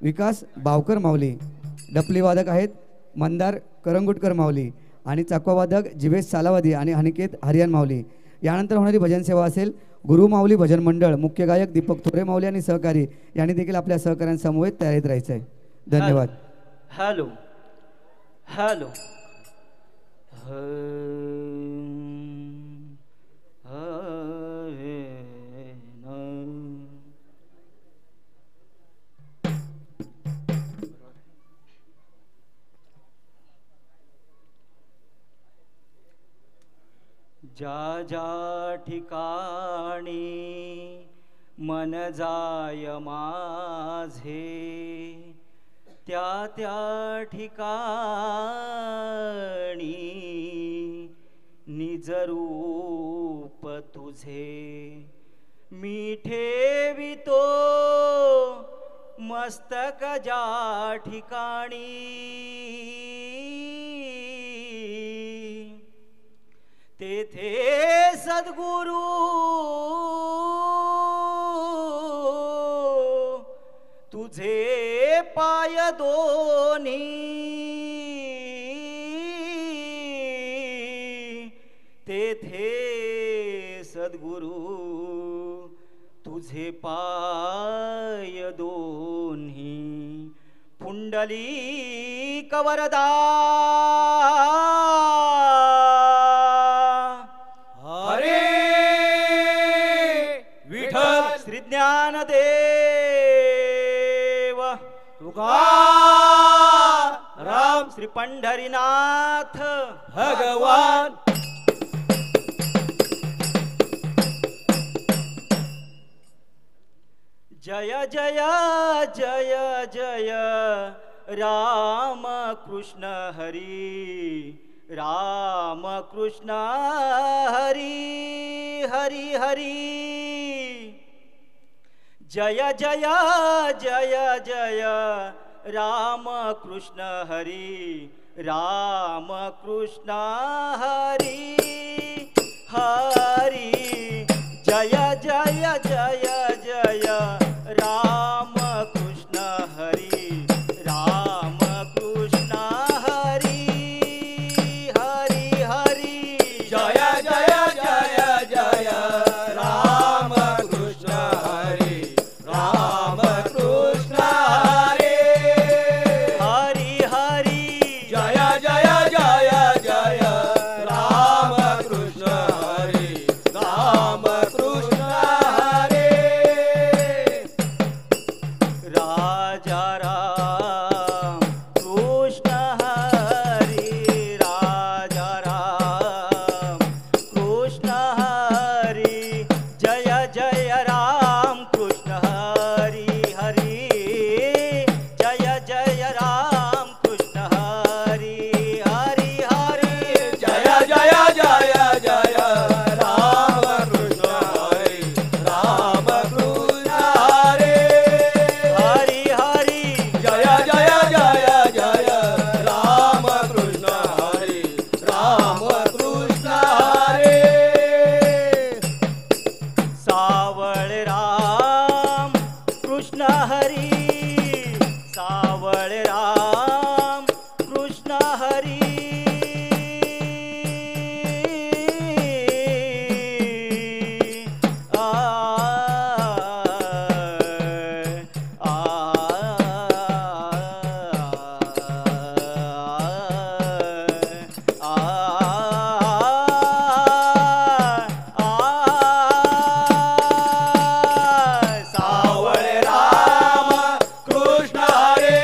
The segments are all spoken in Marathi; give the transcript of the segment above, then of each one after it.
विकास बावकर माऊली. डफली वादक आहेत मंदार करंगुटकर माऊली आणि चाकवादक जिवेश सालावदी आणि अनिकेत हरियान माऊली. यानंतर होणारी भजन सेवा असेल गुरु माऊली भजन मंडळ. मुख्य गायक दीपक थोरे माऊली आणि सहकारी यांनी देखील आपल्या सहकाऱ्यांसमवेत तयारीत राहायचं आहे. धन्यवाद. हॅलो हॅलो ज्या ज्या ठिकाणी मन जाय माझे त्या त्या ठिकाणी निज रूप तुझे मी ठेवितो मस्तक ज्या ठिकाणी तेथे सद्गुरु तुझे पाय दोन्ही तेथे सद्गुरु तुझे पाय दोन्ही पुंडलिक वरदा श्री ज्ञानदेव तुकाराम श्री पंढरीनाथ भगवान. जय जय जय जय राम कृष्ण हरी राम कृष्ण हरी हरी हरी. जय जय जय जय राम कृष्ण हरी राम कृष्ण हरी हरी. जय जय जय जय राम कृष्ण हरी राम कृष्ण हरी हरी हरी. जय जय जय जय राम कृष्ण हरी राम कृष्ण हरी हरी हरी. जय जय जय जय राम कृष्ण हरी राम कृष्ण हरी. राजा राम कृष्ण हरी राजा राम कृष्ण हरी. जय जय राम कृष्ण हरी हरी. जय जय राम कृष्ण हरी हरी हरी. जय जय जय जय राम कृष्ण हरी राम कृष्ण हरी हरी हरी. जय जय जय जय राम कृष्ण हरी राम कृष्ण हरी. सावळ राम कृष्ण हरी सावळ राम कृष्ण हरी. आ आ सावळ राम कृष्ण हरी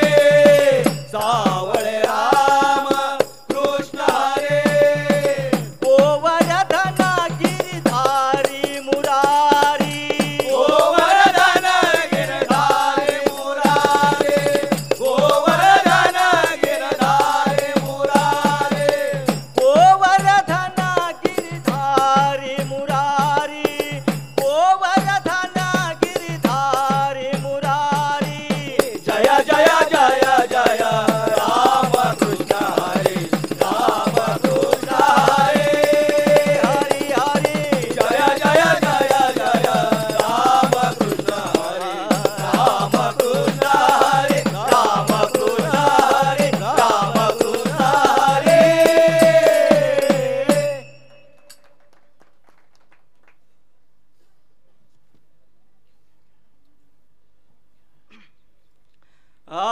ना,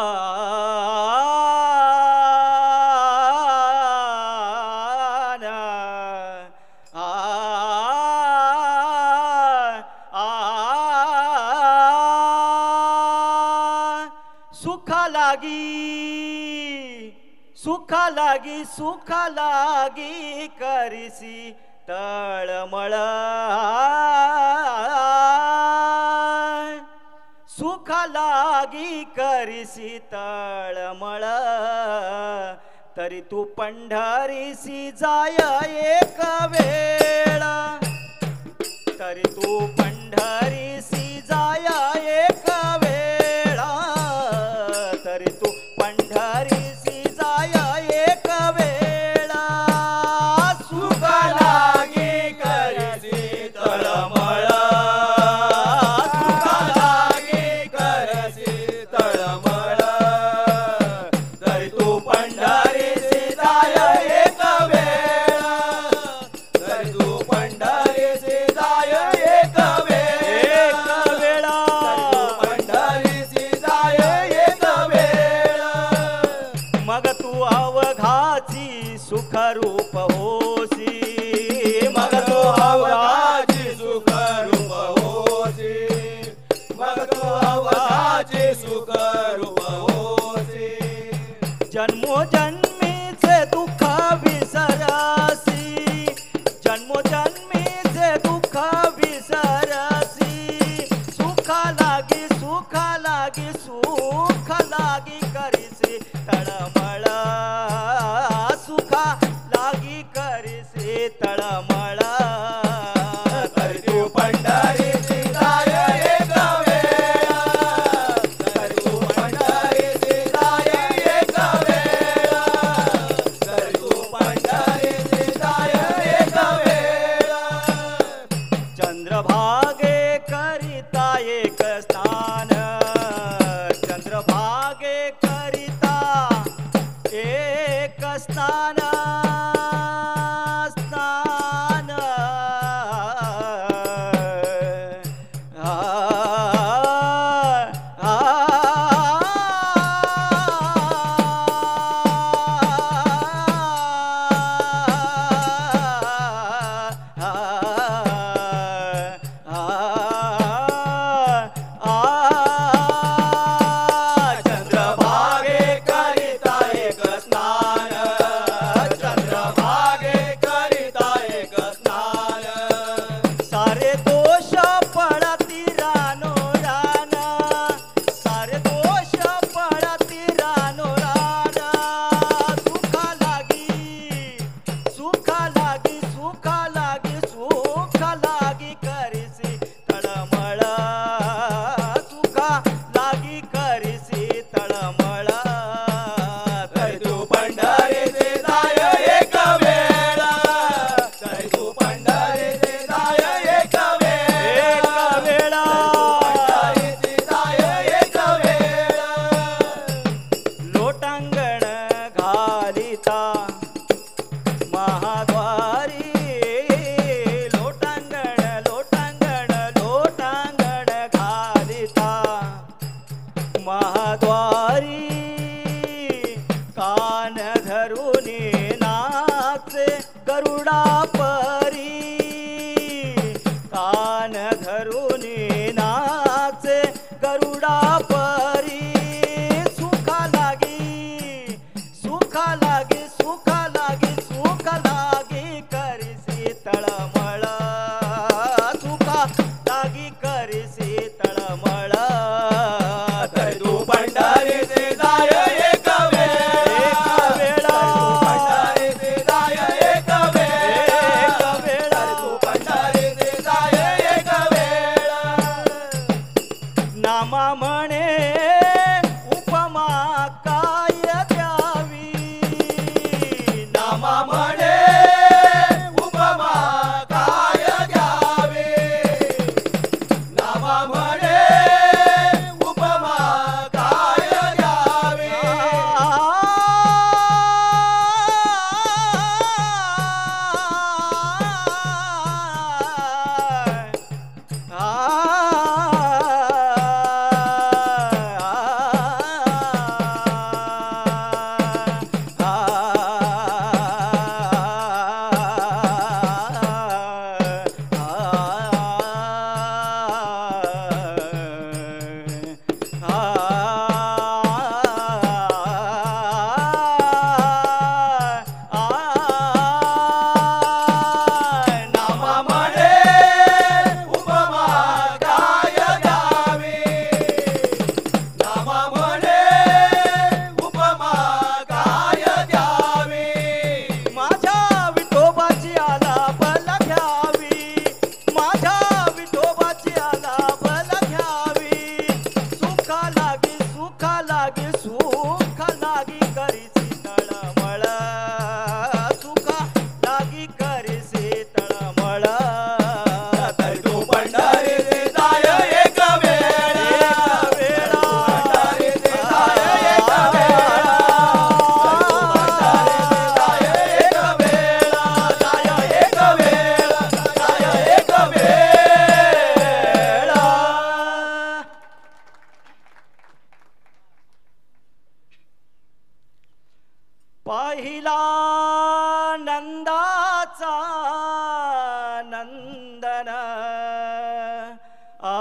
आ, आ, सुखा लागी करिसी तळमळ, सुखा लागी करिसी तळमळ, तरी तू पंढरीसी जाय एक वेळ, तरी तू पंढरीसी जाय एक वेळ, तरी तू पंढरीसी जाय एक वेळ, सुखा लागी करिसी तळमळ, सुखा लागी करिसी तळमळ, तरी तू पंढरीसी जाय एक वेळ, तरी तू पंढरीसी जाय एक वेळा, पंढरीसी जाय एक वेळ, मग तू अवघाची सुखरूप होसी, मग तू अवघाची सुखरूप होसी, मग तू अवघाची सुखरूप होसी, जन्मोजन्मीचे दुःख विसरसी, जन्मोजन्मीचे दुःख विसरसी, सुखा लागी करिसी तळमळ, सुखा लागी करिसी तळमळ, तरी तू पंढरीसी जाय एक वेळ, तरी तू पंढरीसी जाय एक वेळ, तरी तू पंढरीसी जाय एक वेळ, चंद्रभागे करिता एक स्नान, चंद्रभागे करिता एक स्नान, स्नान, आ, आ, चंद्रभागे करिता एक स्नान, चंद्रभागे करिता एक स्नान, सारे दोष पळती रानो रान, सारे दोष पळती रानो रान, सुखा लागी करिसी तळमळ, सुखा लागी करिसी तळमळ, तरी तू पंढरीसी जाय एक वेळ, तरी तू पंढरीसी जाय एक वेळ, पंढरीसी जाय एक वेळ, लोटांगण घालिता महाद्वारी, लोटांगण घालिता महाद्वारी, कान धरुनी नाचे गरुडा परी, कान धरुनी नाचे गरुडा परी, सुखा लागी करिसी तळमळ, सुखा लागी करिसी तळमळ, तरी तू पंढरीसी जाय एक वेळ, पंढरीसी जाय एक वेळ, पाहिला नंदाचा नंदन आ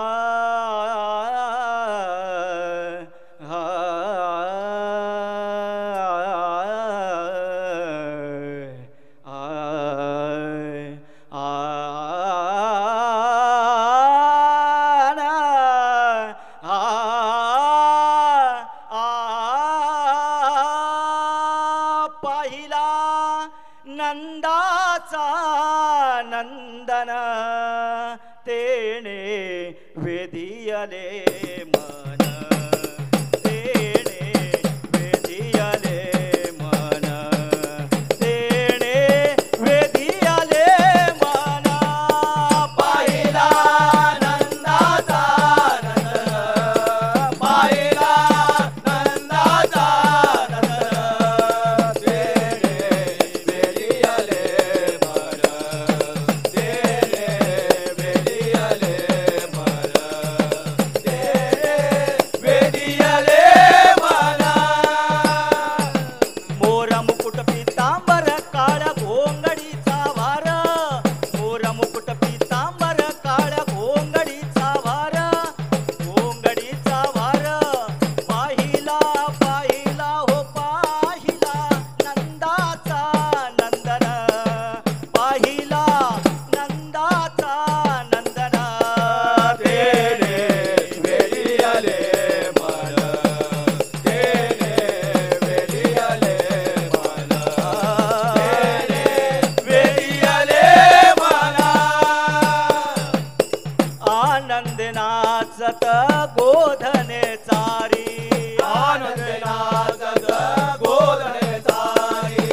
पाहिला नंदाचा नंदन तेणे वेदियले मन तेणे वेदियले मन तेणे वेदियले मन पाहिला नंदाचा नंदन पाहिला नंदाचा नंदन आनंद नाचत गोधने चारी आनंद नाचत गोधने चारी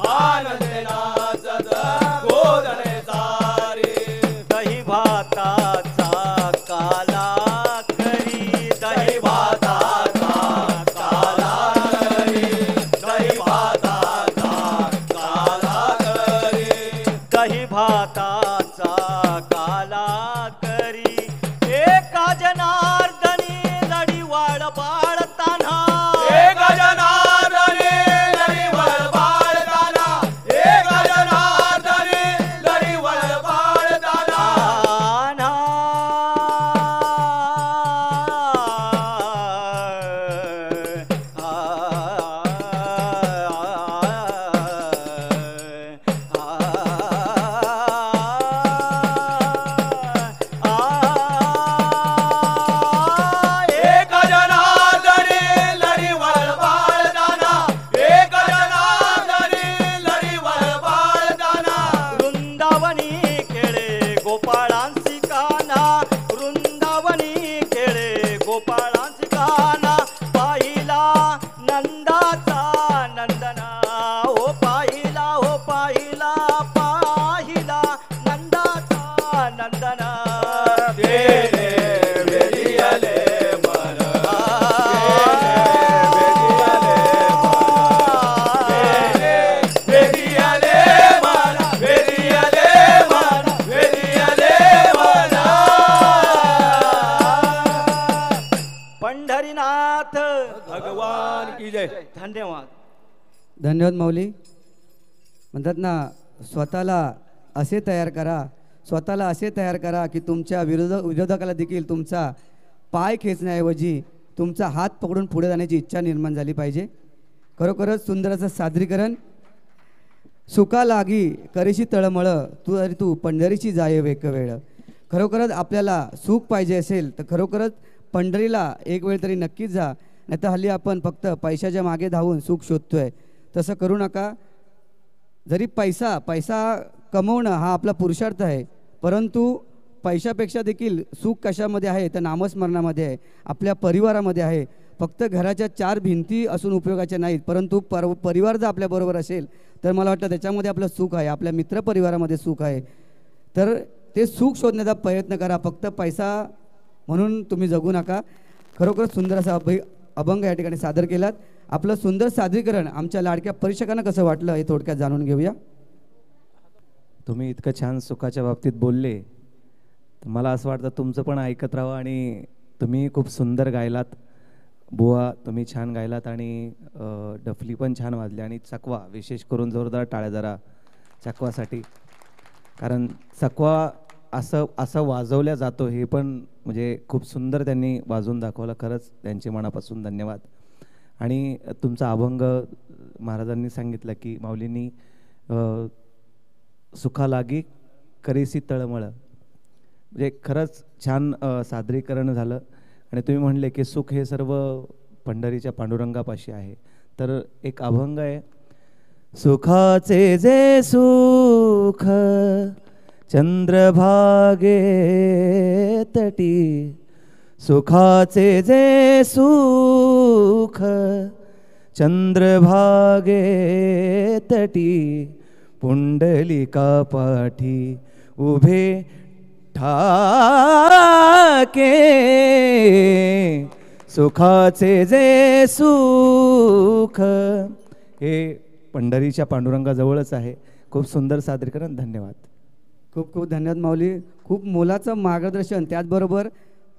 आनंद नाचत गोधने चारी दही भाताचा काला करी दही भाताचा काला करी दही भाताचा काला करी दही भाताचा काला एका जनार्दनी लढीवाळ बाळताना एका जनार्दनी लढीवाळ बाळताना एका जनार्दनी लढीवाळ बाळताना पंढरीनाथ भगवान की जय. धन्यवाद. धन्यवाद माऊली. म्हणतात ना, स्वतःला असे तयार करा, स्वतःला असे तयार करा की तुमच्या विरोधकाला देखील तुमचा पाय खेचण्याऐवजी तुमचा हात पकडून पुढे जाण्याची इच्छा निर्माण झाली पाहिजे. खरोखरच सुंदर असं सादरीकरण. सुका लागी करीशी तळमळ तू पंढरीची जाय वेक वेळ. खरोखरच आपल्याला सुख पाहिजे असेल तर खरोखरच पंढरीला एक वेळ तरी नक्कीच जा. नाही तर हल्ली आपण फक्त पैशाच्या मागे धावून सुख शोधतोय. तसं करू नका. जरी पैसा कमवणं हा आपला पुरुषार्थ आहे, परंतु पैशापेक्षा देखील सुख कशामध्ये आहे तर नामस्मरणामध्ये आहे, आपल्या परिवारामध्ये आहे. फक्त घराच्या चार भिंती असून उपयोगाच्या नाहीत, परंतु परिवार जर आपल्याबरोबर असेल तर मला वाटतं त्याच्यामध्ये आपलं सुख आहे, आपल्या मित्रपरिवारामध्ये सुख आहे. तर ते सुख शोधण्याचा प्रयत्न करा. फक्त पैसा म्हणून तुम्ही जगू नका. खरोखर सुंदर असा अभंग या ठिकाणी सादर केलात. आपलं सुंदर सादरीकरण आमच्या लाडक्या परीक्षकांना कसं वाटलं हे थोडक्यात जाणून घेऊया. तुम्ही इतकं छान सुखाच्या बाबतीत बोलले, तर मला असं वाटतं तुमचं पण ऐकत राहावं. आणि तुम्ही खूप सुंदर गायलात. बुवा तुम्ही छान गायलात आणि डफली पण छान वाजली आणि चकवा विशेष करून जोरदार टाळ्या जरा चकवासाठी, कारण चकवा असं असं वाजवल्या जातो हे पण म्हणजे खूप सुंदर त्यांनी वाजवून दाखवलं. खरंच त्यांचे मनापासून धन्यवाद. आणि तुमचा अभंग महाराजांनी सांगितलं की माऊलींनी सुखा लागी करीसी तळमळ, म्हणजे खरंच छान सादरीकरण झालं. आणि तुम्ही म्हणले की सुख हे सर्व पंढरीच्या पांडुरंगापाशी आहे, तर एक अभंग आहे. सुखाचे जे सुख चंद्रभागे तटी, सुखाचे जे सुख चंद्रभागे तटी, पुंडलिका पाठी उभे ठाके, सुखाचे जे सुख हे पंढरीच्या पांडुरंगाजवळच आहे. खूप सुंदर सादरीकरण. धन्यवाद. खूप खूप धन्यवाद माऊली. खूप मोलाचं मार्गदर्शन, त्याचबरोबर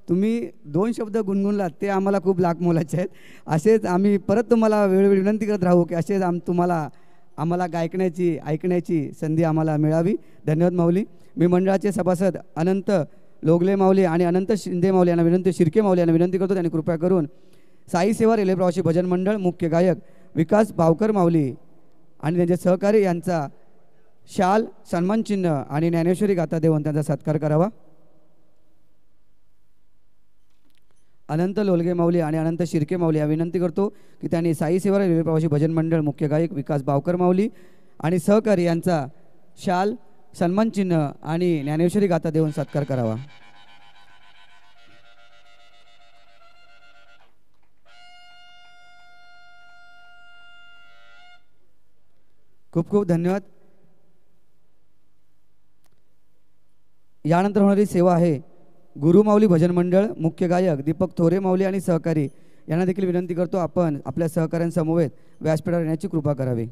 तुम्ही 2 शब्द गुणगुणलात ते आम्हाला खूप लाख मोलाचे आहेत. असेच आम्ही परत तुम्हाला वेळोवेळी विनंती करत राहू की असेच आम्हाला गायकण्याची ऐकण्याची संधी आम्हाला मिळावी. धन्यवाद माऊली. मी मंडळाचे सभासद अनंत लोगले माऊली आणि अनंत शिंदे माऊली यांना विनंती, शिर्के माऊली यांना विनंती करतो त्यांनी कृपया करून साई सेवा रेल्वे प्रवासी भजन मंडळ मुख्य गायक विकास भावकर माऊली आणि त्यांचे सहकारी यांचा शाल, सन्मानचिन्ह आणि ज्ञानेश्वरी गाथा देऊन त्यांचा सत्कार करावा. अनंत लोलगे माऊली आणि अनंत शिर्के माऊली या विनंती करतो की त्यांनी साई सेवा रेल्वे प्रवासी भजन मंडळ मुख्य गायक विकास भावकर माऊली आणि सहकारी यांचा शाल, सन्मानचिन्ह आणि ज्ञानेश्वरी गाथा देऊन सत्कार करावा. खूप खूप धन्यवाद. यानंतर होणारी सेवा आहे गुरु माऊली भजन मंडळ मुख्य गायक दीपक थोरे माऊली आणि सहकारी यांना देखील विनंती करतो आपण आपल्या सहकाऱ्यांसमवेत व्यासपीठावर येण्याची कृपा करावी.